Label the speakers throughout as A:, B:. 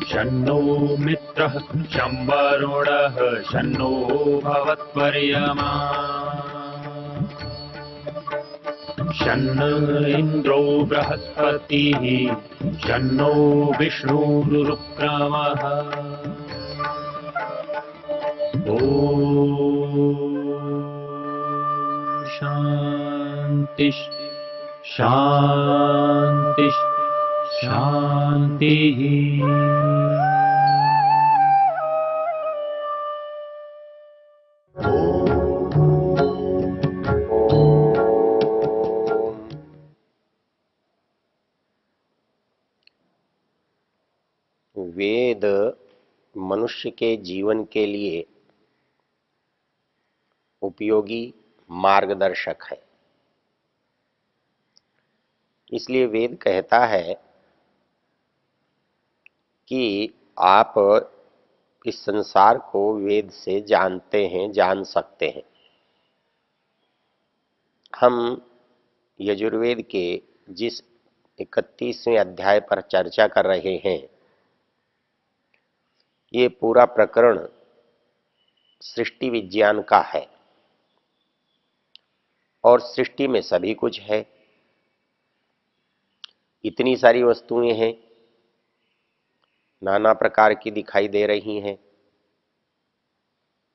A: शन्नो मित्रः शं वरुणः शन्नो भवत्वर्यमा शन्न इन्द्रो बृहस्पतिः शन्नो विष्णुरुक्रमः ॐ शान्ति शान्ति शान्तिः।
B: वेद मनुष्य के जीवन के लिए उपयोगी मार्गदर्शक है। इसलिए वेद कहता है कि आप इस संसार को वेद से जानते हैं, जान सकते हैं। हम यजुर्वेद के जिस 31वें अध्याय पर चर्चा कर रहे हैं, ये पूरा प्रकरण सृष्टि विज्ञान का है और सृष्टि में सभी कुछ है। इतनी सारी वस्तुएं हैं, नाना प्रकार की दिखाई दे रही हैं।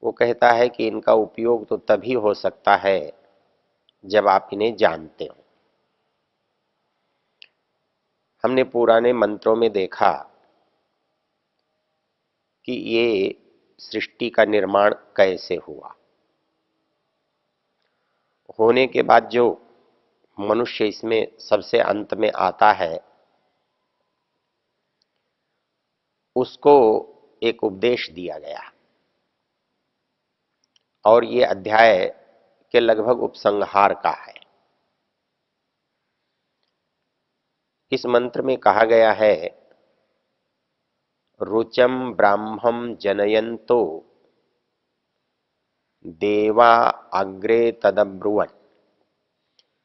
B: वो कहता है कि इनका उपयोग तो तभी हो सकता है जब आप इन्हें जानते हो। हमने पुराने मंत्रों में देखा कि ये सृष्टि का निर्माण कैसे हुआ। होने के बाद जो मनुष्य इसमें सबसे अंत में आता है, उसको एक उपदेश दिया गया और ये अध्याय के लगभग उपसंहार का है। इस मंत्र में कहा गया है, रुचम ब्राह्मं जनयन्तो देवा अग्रे तदब्रुवन्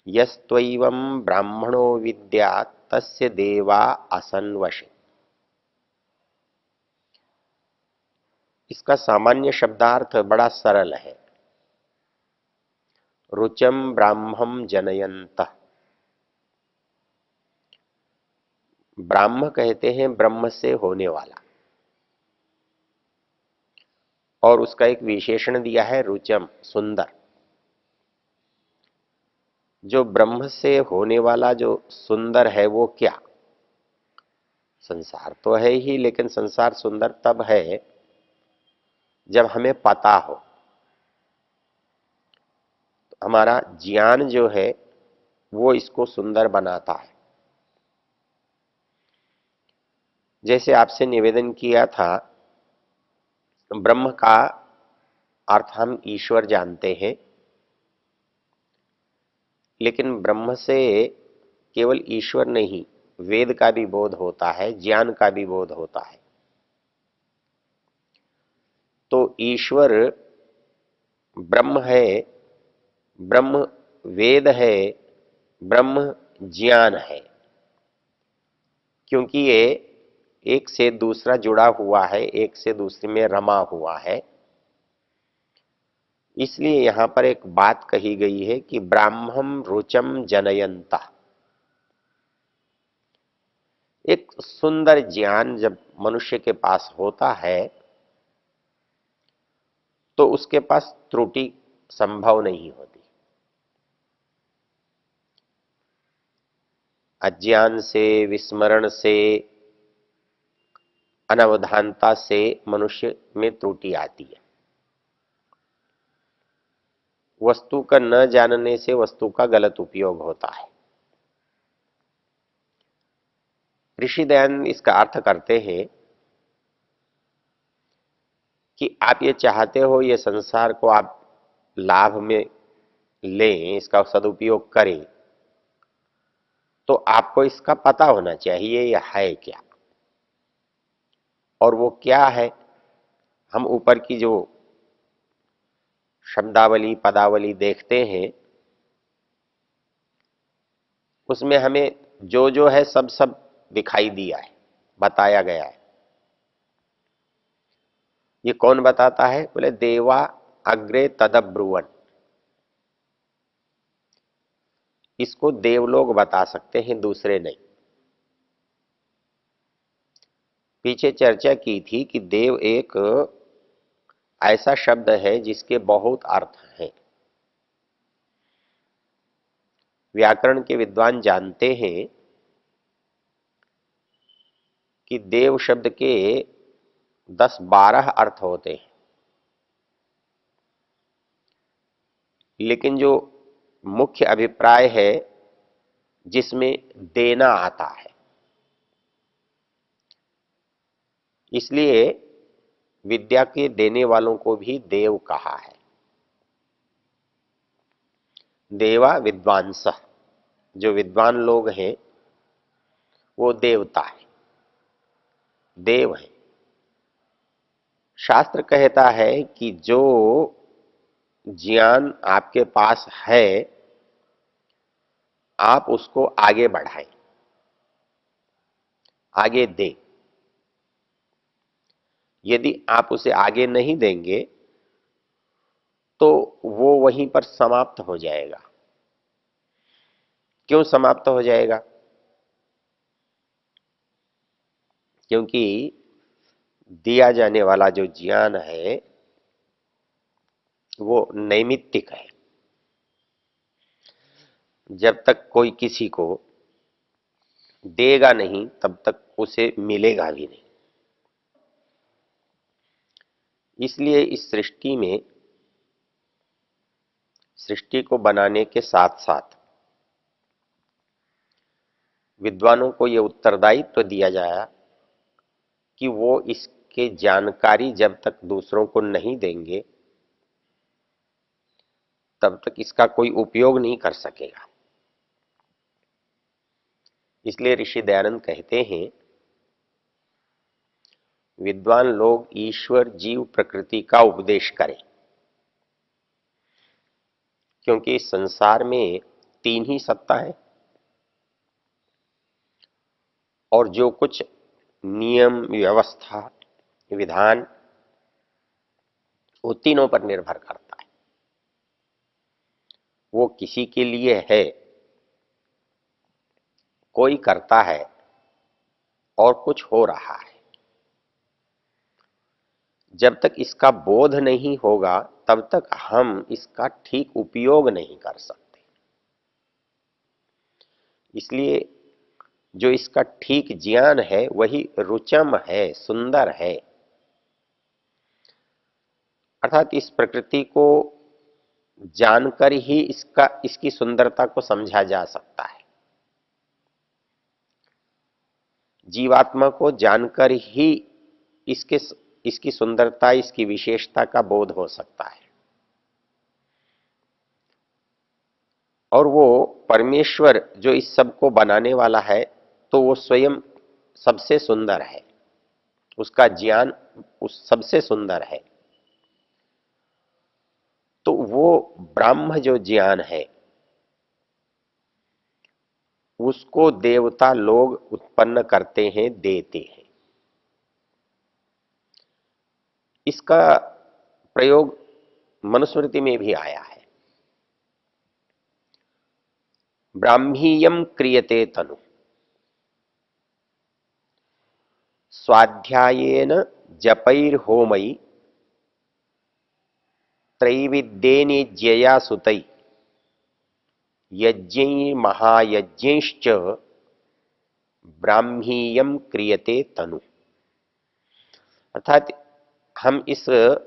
B: यस्त्वैवं ब्राह्मणो विद्यात् तस्य देवा असन्वशे। इसका सामान्य शब्दार्थ बड़ा सरल है। रुचम ब्राह्मं जनयन्तः, ब्राह्म कहते हैं ब्रह्म से होने वाला, और उसका एक विशेषण दिया है रुचम, सुंदर। जो ब्रह्म से होने वाला जो सुंदर है वो क्या? संसार तो है ही, लेकिन संसार सुंदर तब है जब हमें पता हो। तो हमारा ज्ञान जो है वो इसको सुंदर बनाता है। जैसे आपसे निवेदन किया था, ब्रह्म का अर्थ हम ईश्वर जानते हैं, लेकिन ब्रह्म से केवल ईश्वर नहीं, वेद का भी बोध होता है, ज्ञान का भी बोध होता है। तो ईश्वर ब्रह्म है, ब्रह्म वेद है, ब्रह्म ज्ञान है, क्योंकि ये एक से दूसरा जुड़ा हुआ है, एक से दूसरे में रमा हुआ है। इसलिए यहां पर एक बात कही गई है कि ब्राह्मं रुचम जनयंता। एक सुंदर ज्ञान जब मनुष्य के पास होता है तो उसके पास त्रुटि संभव नहीं होती। अज्ञान से, विस्मरण से, अनवधानता से मनुष्य में त्रुटि आती है। वस्तु का न जानने से वस्तु का गलत उपयोग होता है। ऋषि दयानंद इसका अर्थ करते हैं कि आप ये चाहते हो ये संसार को आप लाभ में लें, इसका सदुपयोग करें, तो आपको इसका पता होना चाहिए यह है क्या, और वो क्या है। हम ऊपर की जो शब्दावली पदावली देखते हैं, उसमें हमें जो जो है सब सब दिखाई दिया है, बताया गया है। ये कौन बताता है? बोले देवा अग्रे तदब्रुवन। इसको देवलोग बता सकते हैं, दूसरे नहीं। पीछे चर्चा की थी कि देव एक ऐसा शब्द है जिसके बहुत अर्थ हैं। व्याकरण के विद्वान जानते हैं कि देव शब्द के 10-12 अर्थ होते हैं, लेकिन जो मुख्य अभिप्राय है जिसमें देना आता है, इसलिए विद्या के देने वालों को भी देव कहा है। देवा विद्वांस, जो विद्वान लोग हैं वो देवता है, देव है। शास्त्र कहता है कि जो ज्ञान आपके पास है आप उसको आगे बढ़ाएं, आगे दें। यदि आप उसे आगे नहीं देंगे तो वो वहीं पर समाप्त हो जाएगा। क्यों समाप्त हो जाएगा? क्योंकि दिया जाने वाला जो ज्ञान है वो नैमित्तिक है। जब तक कोई किसी को देगा नहीं तब तक उसे मिलेगा भी नहीं। इसलिए इस सृष्टि में, सृष्टि को बनाने के साथ साथ विद्वानों को यह उत्तरदायित्व दिया जाया कि वो इसके जानकारी जब तक दूसरों को नहीं देंगे तब तक इसका कोई उपयोग नहीं कर सकेगा। इसलिए ऋषि दयानंद कहते हैं, विद्वान लोग ईश्वर जीव प्रकृति का उपदेश करें, क्योंकि इस संसार में 3 ही सत्ता है और जो कुछ नियम व्यवस्था विधान वो तीनों पर निर्भर करता है। वो किसी के लिए है, कोई करता है और कुछ हो रहा है। जब तक इसका बोध नहीं होगा तब तक हम इसका ठीक उपयोग नहीं कर सकते। इसलिए जो इसका ठीक ज्ञान है वही रुचम है, सुंदर है। अर्थात इस प्रकृति को जानकर ही इसकी सुंदरता को समझा जा सकता है। जीवात्मा को जानकर ही इसकी सुंदरता, इसकी विशेषता का बोध हो सकता है। और वो परमेश्वर जो इस सब को बनाने वाला है तो वो स्वयं सबसे सुंदर है, उसका ज्ञान उस सबसे सुंदर है। तो वो ब्रह्म जो ज्ञान है उसको देवता लोग उत्पन्न करते हैं, देते हैं। इसका प्रयोग मनुस्मृति में भी आया है। ब्राह्मीयम क्रियते तनु स्वाध्यायेन जपैर्होमै त्रैविद्येनेज्यया सुतै यज्ञै महायज्ञैश्च ब्राह्मीयम क्रियते तनु। अर्थात हम इस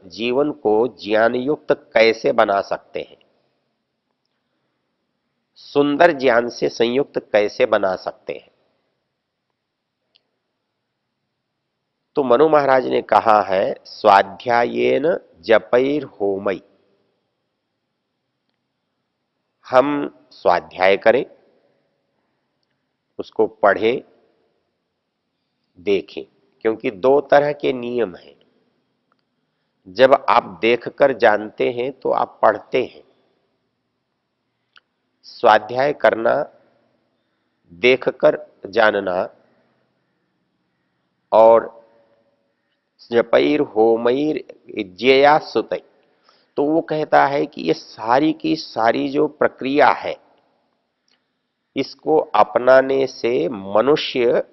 B: जीवन को ज्ञान युक्त कैसे बना सकते हैं, सुंदर ज्ञान से संयुक्त कैसे बना सकते हैं। तो मनु महाराज ने कहा है स्वाध्यायेन जपैर्होमै। हम स्वाध्याय करें, उसको पढ़ें, देखें। क्योंकि 2 तरह के नियम हैं। जब आप देखकर जानते हैं तो आप पढ़ते हैं। स्वाध्याय करना, देखकर जानना, और जपैर होमैर यज्ञया सुतै, तो वो कहता है कि ये सारी की सारी जो प्रक्रिया है, इसको अपनाने से मनुष्य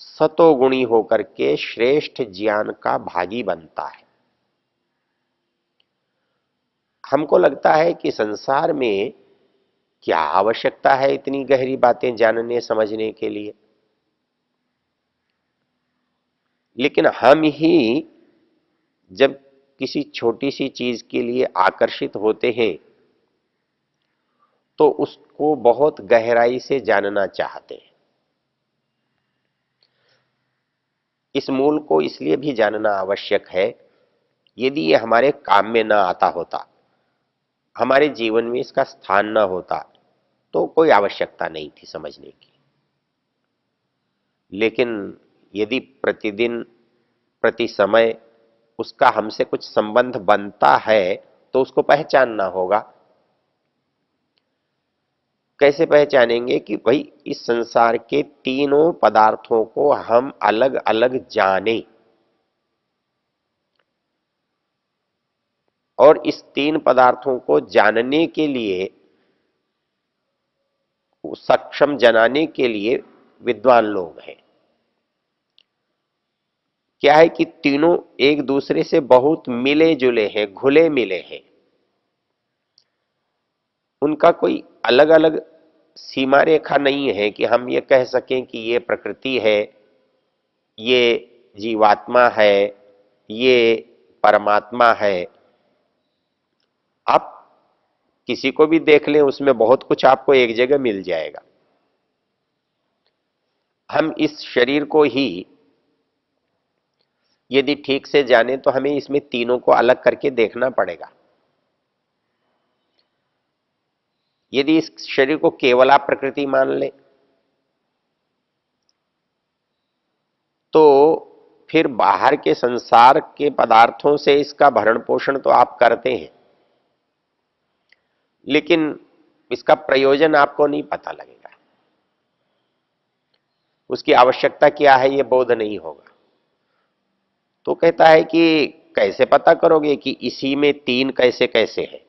B: सतोगुणी होकर के श्रेष्ठ ज्ञान का भागी बनता है। हमको लगता है कि संसार में क्या आवश्यकता है इतनी गहरी बातें जानने समझने के लिए, लेकिन हम ही जब किसी छोटी सी चीज के लिए आकर्षित होते हैं तो उसको बहुत गहराई से जानना चाहते हैं। इस मूल को इसलिए भी जानना आवश्यक है, यदि ये हमारे काम में ना आता होता, हमारे जीवन में इसका स्थान ना होता, तो कोई आवश्यकता नहीं थी समझने की। लेकिन यदि प्रतिदिन प्रति समय उसका हमसे कुछ संबंध बनता है तो उसको पहचानना होगा। कैसे पहचानेंगे कि भाई इस संसार के तीनों पदार्थों को हम अलग अलग जानें, और इस तीन पदार्थों को जानने के लिए, सक्षम जनाने के लिए विद्वान लोग हैं। क्या है कि तीनों एक दूसरे से बहुत मिले जुले हैं, घुले मिले हैं। उनका कोई अलग अलग सीमा रेखा नहीं है कि हम ये कह सकें कि ये प्रकृति है, ये जीवात्मा है, ये परमात्मा है। आप किसी को भी देख लें, उसमें बहुत कुछ आपको एक जगह मिल जाएगा। हम इस शरीर को ही यदि ठीक से जाने तो हमें इसमें तीनों को अलग करके देखना पड़ेगा। यदि इस शरीर को केवल आप प्रकृति मान लें तो फिर बाहर के संसार के पदार्थों से इसका भरण पोषण तो आप करते हैं, लेकिन इसका प्रयोजन आपको नहीं पता लगेगा, उसकी आवश्यकता क्या है ये बोध नहीं होगा। तो कहता है कि कैसे पता करोगे कि इसी में तीन कैसे कैसे है।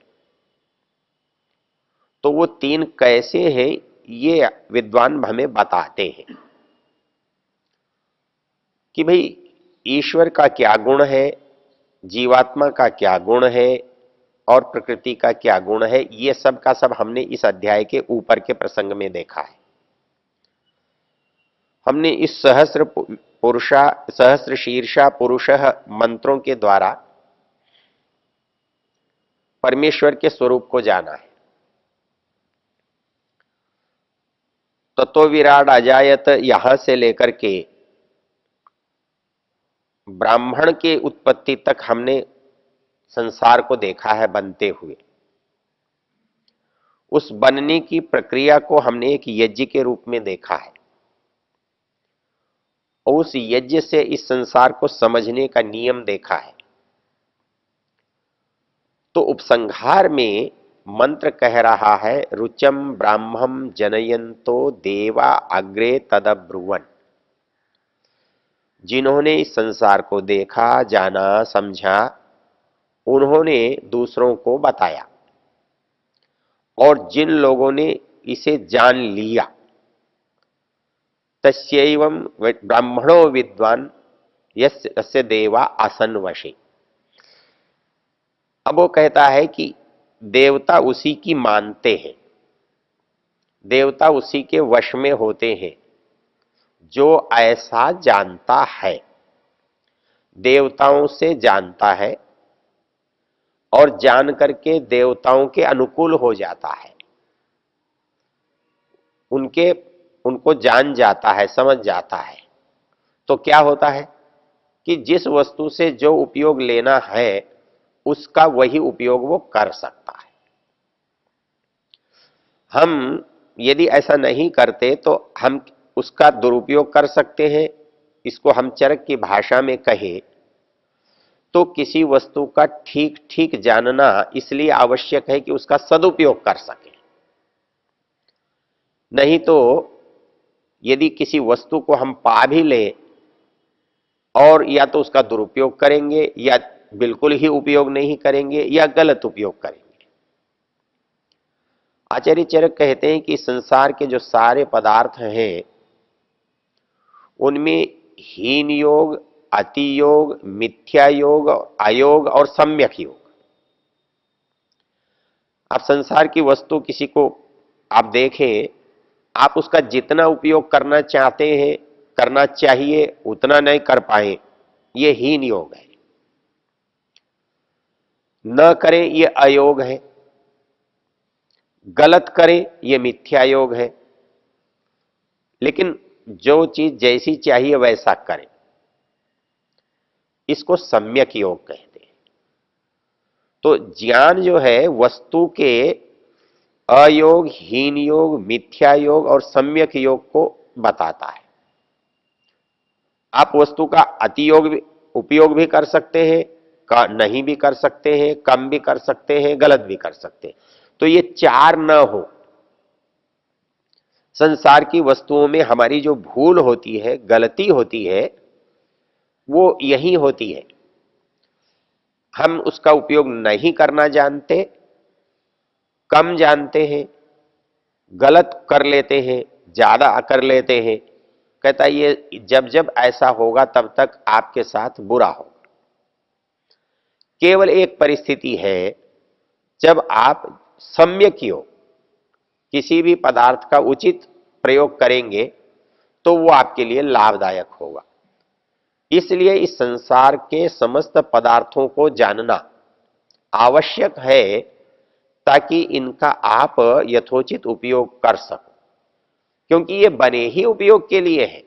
B: तो वो तीन कैसे हैं ये विद्वान हमें बताते हैं कि भाई ईश्वर का क्या गुण है, जीवात्मा का क्या गुण है, और प्रकृति का क्या गुण है। ये सब का सब हमने इस अध्याय के ऊपर के प्रसंग में देखा है। हमने इस सहस्र शीर्षा पुरुष मंत्रों के द्वारा परमेश्वर के स्वरूप को जाना है। तत्व विराट अजायत यहां से लेकर के ब्राह्मण के उत्पत्ति तक हमने संसार को देखा है बनते हुए। उस बनने की प्रक्रिया को हमने एक यज्ञ के रूप में देखा है, और उस यज्ञ से इस संसार को समझने का नियम देखा है। तो उपसंहार में मंत्र कह रहा है, रुचम ब्राह्मम जनयंतो देवा अग्रे तदब्रुवन। जिन्होंने इस संसार को देखा, जाना, समझा, उन्होंने दूसरों को बताया, और जिन लोगों ने इसे जान लिया, तस्यैवं ब्राह्मणो विद्वान यस्य देवा आसन वशे। अब वो कहता है कि देवता उसी की मानते हैं, देवता उसी के वश में होते हैं जो ऐसा जानता है, देवताओं से जानता है और जान करके देवताओं के अनुकूल हो जाता है, उनको जान जाता है, समझ जाता है। तो क्या होता है कि जिस वस्तु से जो उपयोग लेना है उसका वही उपयोग वो कर सकता है। हम यदि ऐसा नहीं करते तो हम उसका दुरुपयोग कर सकते हैं। इसको हम चरक की भाषा में कहें तो किसी वस्तु का ठीक ठीक जानना इसलिए आवश्यक है कि उसका सदुपयोग कर सके। नहीं तो यदि किसी वस्तु को हम पा भी लें और या तो उसका दुरुपयोग करेंगे या बिल्कुल ही उपयोग नहीं करेंगे या गलत उपयोग करेंगे। आचार्य चरक कहते हैं कि संसार के जो सारे पदार्थ हैं उनमें हीन योग, अति योग, मिथ्या योग, अयोग और सम्यक योग। आप संसार की वस्तु किसी को आप देखें, आप उसका जितना उपयोग करना चाहते हैं, करना चाहिए, उतना नहीं कर पाए, ये हीन योग है। न करें ये अयोग है, गलत करें ये मिथ्या योग है। लेकिन जो चीज जैसी चाहिए वैसा करें, इसको सम्यक योग कहते हैं। तो ज्ञान जो है वस्तु के अयोग, हीन योग, मिथ्या योग और सम्यक योग को बताता है। आप वस्तु का अति योग भी, उपयोग भी कर सकते हैं, का नहीं भी कर सकते हैं, कम भी कर सकते हैं, गलत भी कर सकते हैं। तो ये चार न हो। संसार की वस्तुओं में हमारी जो भूल होती है, गलती होती है, वो यही होती है। हम उसका उपयोग नहीं करना जानते, कम जानते हैं, गलत कर लेते हैं, ज्यादा कर लेते हैं। कहता ये जब जब ऐसा होगा तब तक आपके साथ बुरा होगा। केवल एक परिस्थिति है जब आप सम्यक योग, किसी भी पदार्थ का उचित प्रयोग करेंगे तो वो आपके लिए लाभदायक होगा। इसलिए इस संसार के समस्त पदार्थों को जानना आवश्यक है ताकि इनका आप यथोचित उपयोग कर सको, क्योंकि ये बने ही उपयोग के लिए है।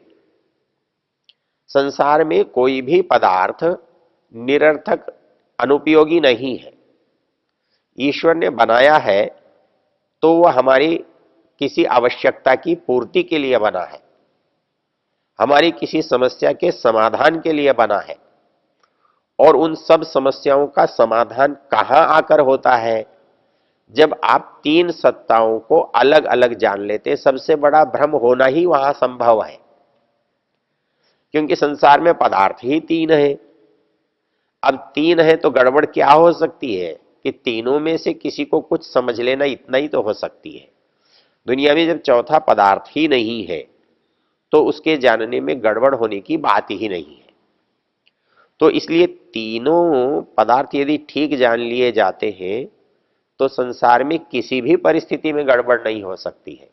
B: संसार में कोई भी पदार्थ निरर्थक, अनुपयोगी नहीं है। ईश्वर ने बनाया है तो वह हमारी किसी आवश्यकता की पूर्ति के लिए बना है, हमारी किसी समस्या के समाधान के लिए बना है। और उन सब समस्याओं का समाधान कहां आकर होता है? जब आप तीन सत्ताओं को अलग अलग जान लेते। सबसे बड़ा भ्रम होना ही वहां संभव है, क्योंकि संसार में पदार्थ ही तीन है। अब तीन है तो गड़बड़ क्या हो सकती है कि तीनों में से किसी को कुछ समझ लेना, इतना ही तो हो सकती है। दुनिया में जब चौथा पदार्थ ही नहीं है तो उसके जानने में गड़बड़ होने की बात ही नहीं है। तो इसलिए तीनों पदार्थ यदि ठीक जान लिए जाते हैं तो संसार में किसी भी परिस्थिति में गड़बड़ नहीं हो सकती है,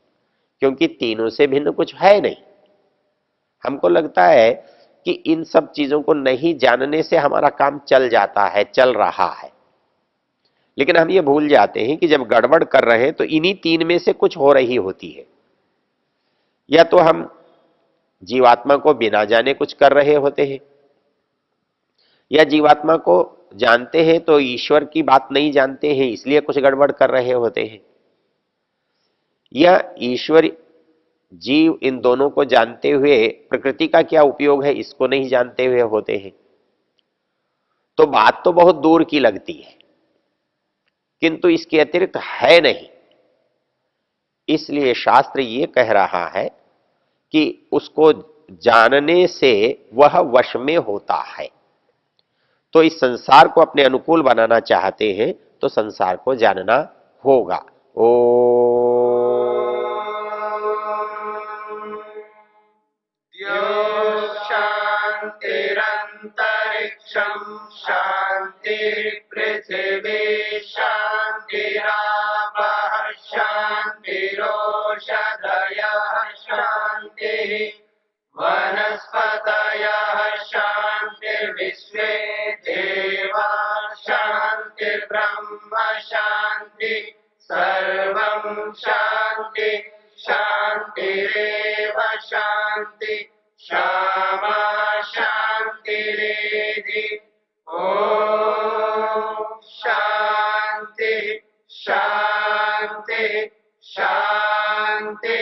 B: क्योंकि तीनों से भिन्न कुछ है नहीं। हमको लगता है कि इन सब चीजों को नहीं जानने से हमारा काम चल जाता है, चल रहा है। लेकिन हम ये भूल जाते हैं कि जब गड़बड़ कर रहे हैं तो इन्हीं तीन में से कुछ हो रही होती है। या तो हम जीवात्मा को बिना जाने कुछ कर रहे होते हैं, या जीवात्मा को जानते हैं तो ईश्वर की बात नहीं जानते हैं इसलिए कुछ गड़बड़ कर रहे होते हैं, या ईश्वर जीव इन दोनों को जानते हुए प्रकृति का क्या उपयोग है इसको नहीं जानते हुए होते हैं। तो बात तो बहुत दूर की लगती है, किंतु इसके अतिरिक्त है नहीं। इसलिए शास्त्र ये कह रहा है कि उसको जानने से वह वश में होता है। तो इस संसार को अपने अनुकूल बनाना चाहते हैं तो संसार को जानना होगा। ओ
C: शांतिरंतरिक्षम शांति पृथिवी शांतिरापः शांतिरोषधयः शांति वनस्पतयः शांतिर्विश्वे देवा शांतिर्ब्रह्म शांति सर्वं शांति शांतिरेव शांति क्षमा शांतिरेधि। ओम शांति शांति शांति।